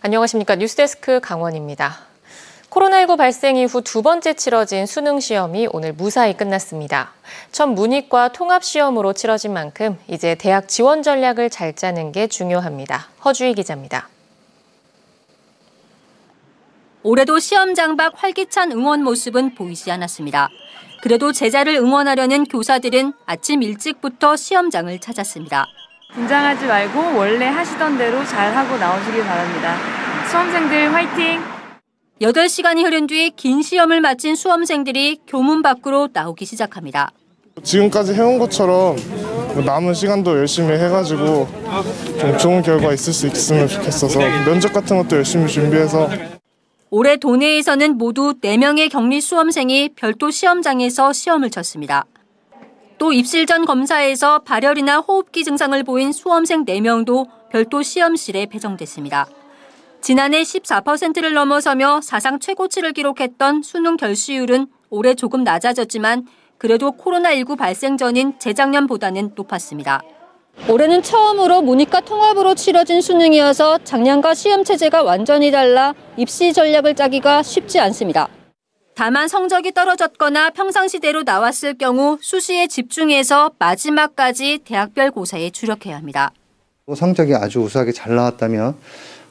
안녕하십니까. 뉴스데스크 강원입니다. 코로나19 발생 이후 두 번째 치러진 수능 시험이 오늘 무사히 끝났습니다. 첫 문이과 통합시험으로 치러진 만큼 이제 대학 지원 전략을 잘 짜는 게 중요합니다. 허주희 기자입니다. 올해도 시험장 밖 활기찬 응원 모습은 보이지 않았습니다. 그래도 제자를 응원하려는 교사들은 아침 일찍부터 시험장을 찾았습니다. 긴장하지 말고 원래 하시던 대로 잘하고 나오시길 바랍니다. 수험생들 화이팅! 8시간이 흐른 뒤 긴 시험을 마친 수험생들이 교문 밖으로 나오기 시작합니다. 지금까지 해온 것처럼 남은 시간도 열심히 해가지고 좀 좋은 결과 있을 수 있으면 좋겠어서 면접 같은 것도 열심히 준비해서. 올해 도내에서는 모두 4명의 격리 수험생이 별도 시험장에서 시험을 쳤습니다. 또 입실 전 검사에서 발열이나 호흡기 증상을 보인 수험생 4명도 별도 시험실에 배정됐습니다. 지난해 14%를 넘어서며 사상 최고치를 기록했던 수능 결시율은 올해 조금 낮아졌지만 그래도 코로나19 발생 전인 재작년보다는 높았습니다. 올해는 처음으로 문이과 통합으로 치러진 수능이어서 작년과 시험 체제가 완전히 달라 입시 전략을 짜기가 쉽지 않습니다. 다만 성적이 떨어졌거나 평상시대로 나왔을 경우 수시에 집중해서 마지막까지 대학별 고사에 주력해야 합니다. 성적이 아주 우수하게 잘 나왔다면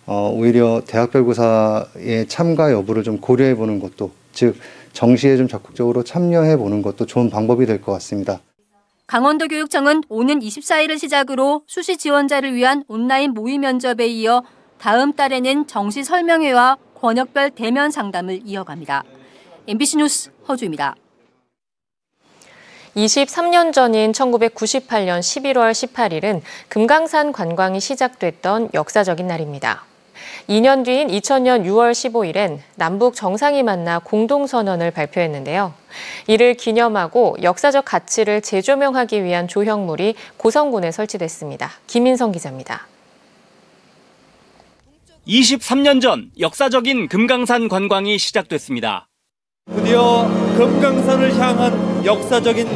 오히려 대학별 고사의 참가 여부를 좀 고려해 보는 것도, 즉 정시에 좀 적극적으로 참여해 보는 것도 좋은 방법이 될 것 같습니다. 강원도 교육청은 오는 24일을 시작으로 수시 지원자를 위한 온라인 모의 면접에 이어 다음 달에는 정시 설명회와 권역별 대면 상담을 이어갑니다. MBC 뉴스 허주입니다. 23년 전인 1998년 11월 18일은 금강산 관광이 시작됐던 역사적인 날입니다. 2년 뒤인 2000년 6월 15일엔 남북 정상이 만나 공동선언을 발표했는데요. 이를 기념하고 역사적 가치를 재조명하기 위한 조형물이 고성군에 설치됐습니다. 김인성 기자입니다. 23년 전 역사적인 금강산 관광이 시작됐습니다. 드디어 금강산을 향한 역사적인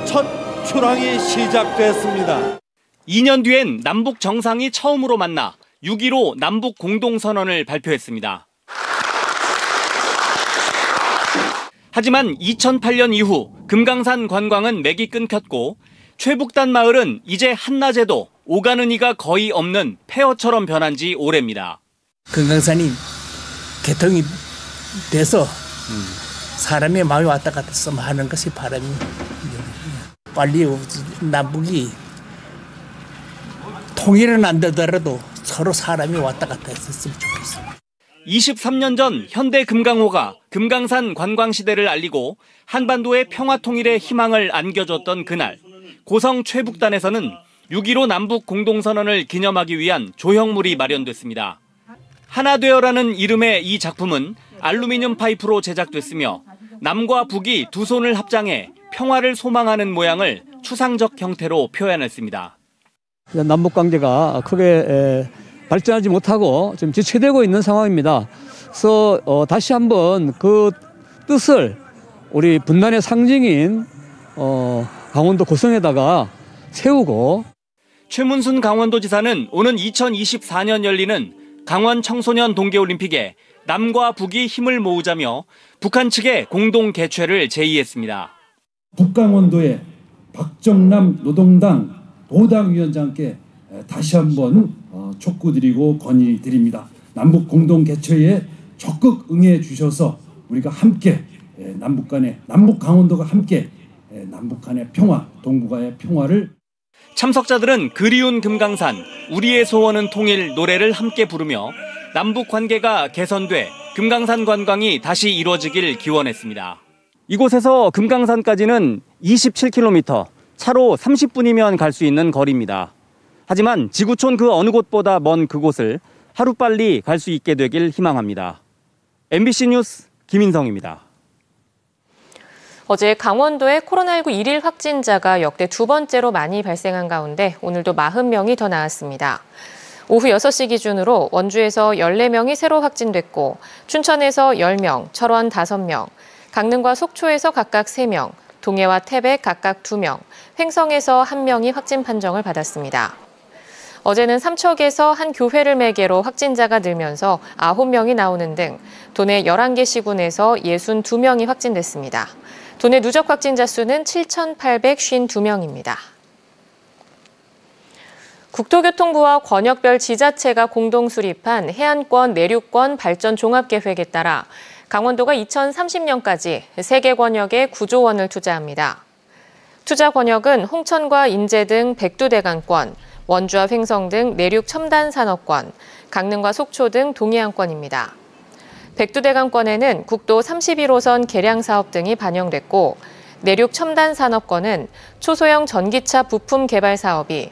첫 출항이 시작됐습니다. 2년 뒤엔 남북 정상이 처음으로 만나 6.15 남북 공동선언을 발표했습니다. 하지만 2008년 이후 금강산 관광은 맥이 끊겼고 최북단 마을은 이제 한낮에도 오가는 이가 거의 없는 폐허처럼 변한 지 오래입니다. 금강산이 개통이 돼서 사람이 마음이 왔다 갔다 하는 것이 바람이 빨리 남북이 통일은 안 되더라도 서로 사람이 왔다 갔다 했었으면 좋겠습니다. 23년 전 현대 금강호가 금강산 관광 시대를 알리고 한반도의 평화 통일의 희망을 안겨줬던 그날, 고성 최북단에서는 6.15 남북 공동선언을 기념하기 위한 조형물이 마련됐습니다. 하나 되어라는 이름의 이 작품은 알루미늄 파이프로 제작됐으며 남과 북이 두 손을 합장해 평화를 소망하는 모양을 추상적 형태로 표현했습니다. 남북 관계가 크게 발전하지 못하고 지금 지체되고 있는 상황입니다. 그래서 다시 한번 그 뜻을 우리 분단의 상징인 강원도 고성에다가 세우고. 최문순 강원도지사는 오는 2024년 열리는 강원 청소년 동계올림픽에 남과 북이 힘을 모으자며 북한 측에 공동 개최를 제의했습니다. 북강원도의 박정남 노동당 도당위원장께 다시 한번 촉구드리고 건의드립니다. 남북 공동 개최에 적극 응해 주셔서 우리가 함께 남북 강원도가 함께 남북 간의 평화, 동북아의 평화를. 참석자들은 그리운 금강산, 우리의 소원은 통일 노래를 함께 부르며 남북 관계가 개선돼 금강산 관광이 다시 이루어지길 기원했습니다. 이곳에서 금강산까지는 27km, 차로 30분이면 갈 수 있는 거리입니다. 하지만 지구촌 그 어느 곳보다 먼 그곳을 하루빨리 갈 수 있게 되길 희망합니다. MBC 뉴스 김인성입니다. 어제 강원도에 코로나19 1일 확진자가 역대 두 번째로 많이 발생한 가운데 오늘도 40명이 더 나왔습니다. 오후 6시 기준으로 원주에서 14명이 새로 확진됐고 춘천에서 10명, 철원 5명, 강릉과 속초에서 각각 3명, 동해와 태백 각각 2명, 횡성에서 1명이 확진 판정을 받았습니다. 어제는 삼척에서 한 교회를 매개로 확진자가 늘면서 9명이 나오는 등 도내 11개 시군에서 62명이 확진됐습니다. 도내 누적 확진자 수는 7,852명입니다. 국토교통부와 권역별 지자체가 공동 수립한 해안권 내륙권 발전 종합계획에 따라 강원도가 2030년까지 3개 권역에 9조 원을 투자합니다. 투자 권역은 홍천과 인제 등 백두대간권, 원주와 횡성 등 내륙 첨단 산업권, 강릉과 속초 등 동해안권입니다. 백두대간권에는 국도 31호선 개량 사업 등이 반영됐고, 내륙 첨단 산업권은 초소형 전기차 부품 개발 사업이,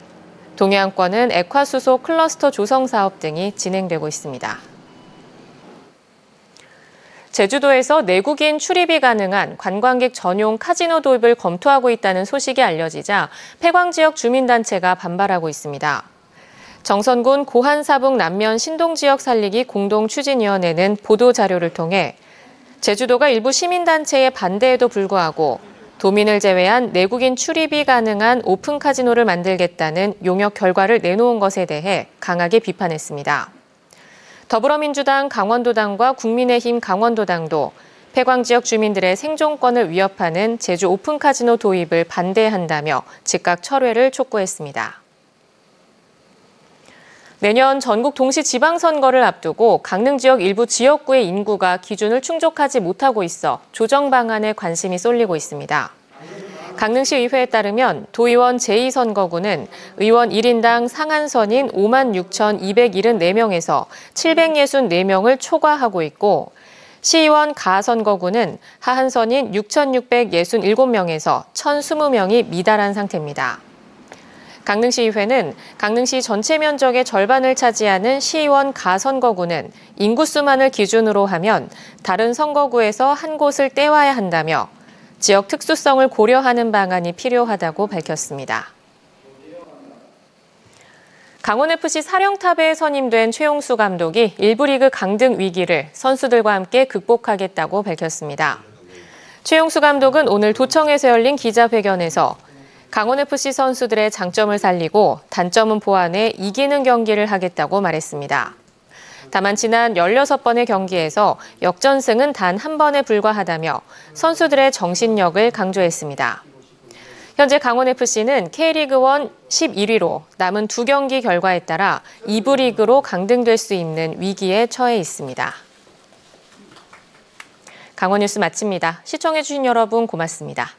동해안권은 액화수소 클러스터 조성 사업 등이 진행되고 있습니다. 제주도에서 내국인 출입이 가능한 관광객 전용 카지노 도입을 검토하고 있다는 소식이 알려지자 폐광 지역 주민단체가 반발하고 있습니다. 정선군 고한사북 남면 신동지역 살리기 공동추진위원회는 보도자료를 통해 제주도가 일부 시민단체의 반대에도 불구하고 도민을 제외한 내국인 출입이 가능한 오픈 카지노를 만들겠다는 용역 결과를 내놓은 것에 대해 강하게 비판했습니다. 더불어민주당 강원도당과 국민의힘 강원도당도 폐광 지역 주민들의 생존권을 위협하는 제주 오픈 카지노 도입을 반대한다며 즉각 철회를 촉구했습니다. 내년 전국 동시 지방선거를 앞두고 강릉 지역 일부 지역구의 인구가 기준을 충족하지 못하고 있어 조정 방안에 관심이 쏠리고 있습니다. 강릉시 의회에 따르면 도의원 제2선거구는 의원 1인당 상한선인 56,274명에서 764명을 초과하고 있고, 시의원 가선거구는 하한선인 6,667명에서 1,020명이 미달한 상태입니다. 강릉시의회는 강릉시 전체 면적의 절반을 차지하는 시의원 가선거구는 인구수만을 기준으로 하면 다른 선거구에서 한 곳을 떼와야 한다며 지역 특수성을 고려하는 방안이 필요하다고 밝혔습니다. 강원FC 사령탑에 선임된 최용수 감독이 1부 리그 강등 위기를 선수들과 함께 극복하겠다고 밝혔습니다. 최용수 감독은 오늘 도청에서 열린 기자회견에서 강원FC 선수들의 장점을 살리고 단점은 보완해 이기는 경기를 하겠다고 말했습니다. 다만 지난 16번의 경기에서 역전승은 단 한 번에 불과하다며 선수들의 정신력을 강조했습니다. 현재 강원FC는 K리그1 11위로 남은 2경기 결과에 따라 2부 리그로 강등될 수 있는 위기에 처해 있습니다. 강원 뉴스 마칩니다. 시청해주신 여러분 고맙습니다.